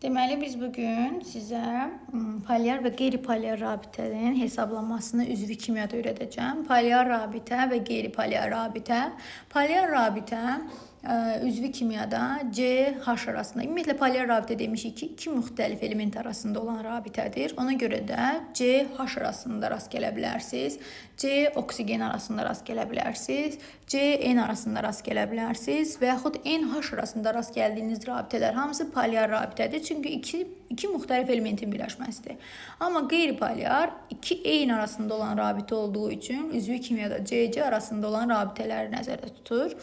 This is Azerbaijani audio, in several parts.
Deməli, biz bugün sizə polyar və qeyri-polyar rabitənin hesablanmasını üzvi kimyada öyrədəcəm. Polyar rabitə və qeyri-polyar rabitə. Polyar rabitə üzvi kimyada CH arasında. Ümumiyyətlə, polyar rabitə demişik ki, iki müxtəlif element arasında olan rabitədir. Ona görə də CH arasında rast gələ bilərsiniz. C oksigen arasında rast gələ bilərsiniz. CN arasında rast gələ bilərsiniz. Və yaxud NH arasında rast gəldiyiniz rabitələr hamısı polyar rabitədir. Çünki iki müxtəlif elementin birləşməsidir. Amma qeyri-polyar iki eyni arasında olan rabitə olduğu üçün üzvi kimyada CC arasında olan rabitələri nəzərdə tutur.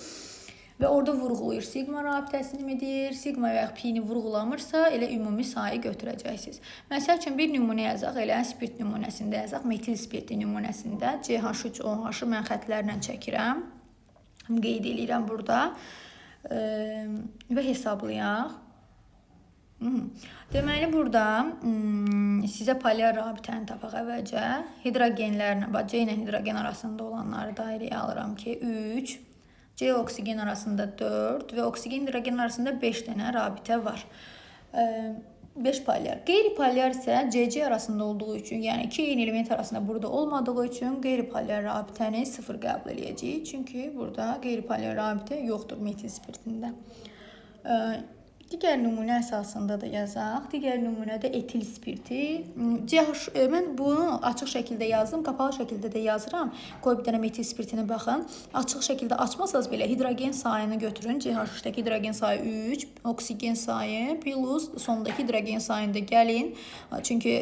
Və orada vurğulayır. Sigma rabitəsini midir? Sigma və ya pi-ni vurğulamırsa, elə ümumi sayı götürəcəksiniz. Məsəl üçün, bir nümunə yazaq, elə spirt nümunəsində yazaq, metil spirti nümunəsində CH3OH-ı mən xətlərlə çəkirəm. Qeyd edirəm burada və hesablayaq. Deməli, burada sizə polyar rabitəni tapaq əvvəlcə. Hidrogenlərlə, C ilə hidrogen arasında olanları dairəyə alıram ki, 3. C oksigen arasında 4 və oksigen hidrogen arasında 5 dənə rabitə var. 5 polyar. Qeyri-polyar isə CC arasında olduğu üçün, yəni iki eyni element arasında burada olmadığı üçün qeyri-polyar rabitəni 0 qəbul edəcəyik. Çünki burada qeyri-polyar rabitə yoxdur metil spirtində. Digər nümunə əsasında da yazaq. Digər nümunədə etil spirti. Mən bunu açıq şəkildə yazdım, qapalı şəkildə də yazıram. Qoy bir dənə metil spirtinə baxın. Açıq şəkildə açmasanız belə hidrogen sayını götürün. CH3-dəki hidrogen sayı 3, oksigen sayı plus sondakı hidrogen sayını da gəlin. Çünki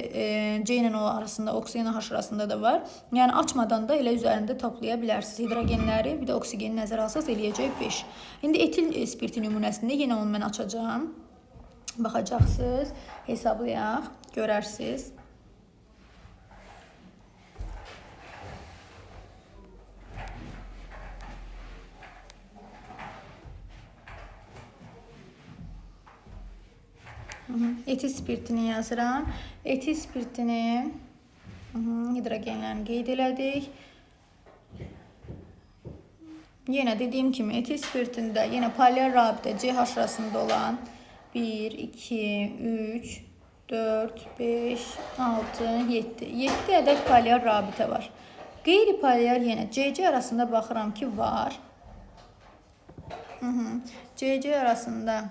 C ilə o arasında, oksigen H arasında da var. Yəni açmadan da elə üzərində toplaya bilərsiniz. Hidrogenləri, bir də oksigeni nəzərə alsaq eləyəcək 5. İndi etil spirti nümunəsində yenə onu mən açacağam. Baxacaqsınız, hesablayaq, görərsiniz. Etil spirtini yazıram. Etil spirtini hidrogenlərini qeyd elədik. Yenə dediyim kimi etil spirtində yenə polyar rabitə CH arasında olan 1, 2, 3, 4, 5, 6, 7. 7 ədəd polyar rabitə var. Qeyri-polyar yenə CC arasında baxıram ki, var. CC arasında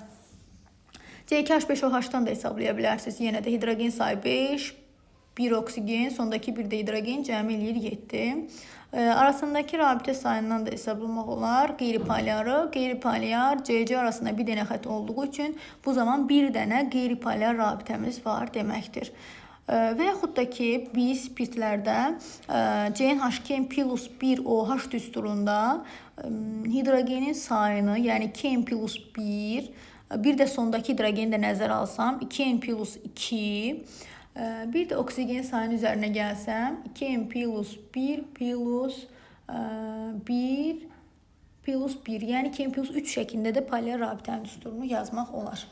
C2H5OH-dan da hesablaya bilərsiniz. Yenə də hidrogen sayı 5, 1 oksigen, sondakı bir də hidrogen cəmi eləyir 7. Arasındakı rabitə sayından da hesablamaq olar. Qeyri-polyar CC arasında bir dənə xət olduğu üçün bu zaman bir dənə qeyri-polyar rabitəmiz var deməkdir. Və yaxud da ki, biz spirtlərdə CnH2 plus 1 OH düsturunda hidrogenin sayını, yəni 2n plus 1, bir də sondakı hidrogeni də nəzərə alsam, 2n plus 2, bir də oksigen sayının üzərinə gəlsəm, 2n plus 1 plus 1 plus 1, yəni 2n plus 3 şəklində də polyar rabitənin düsturunu yazmaq olar.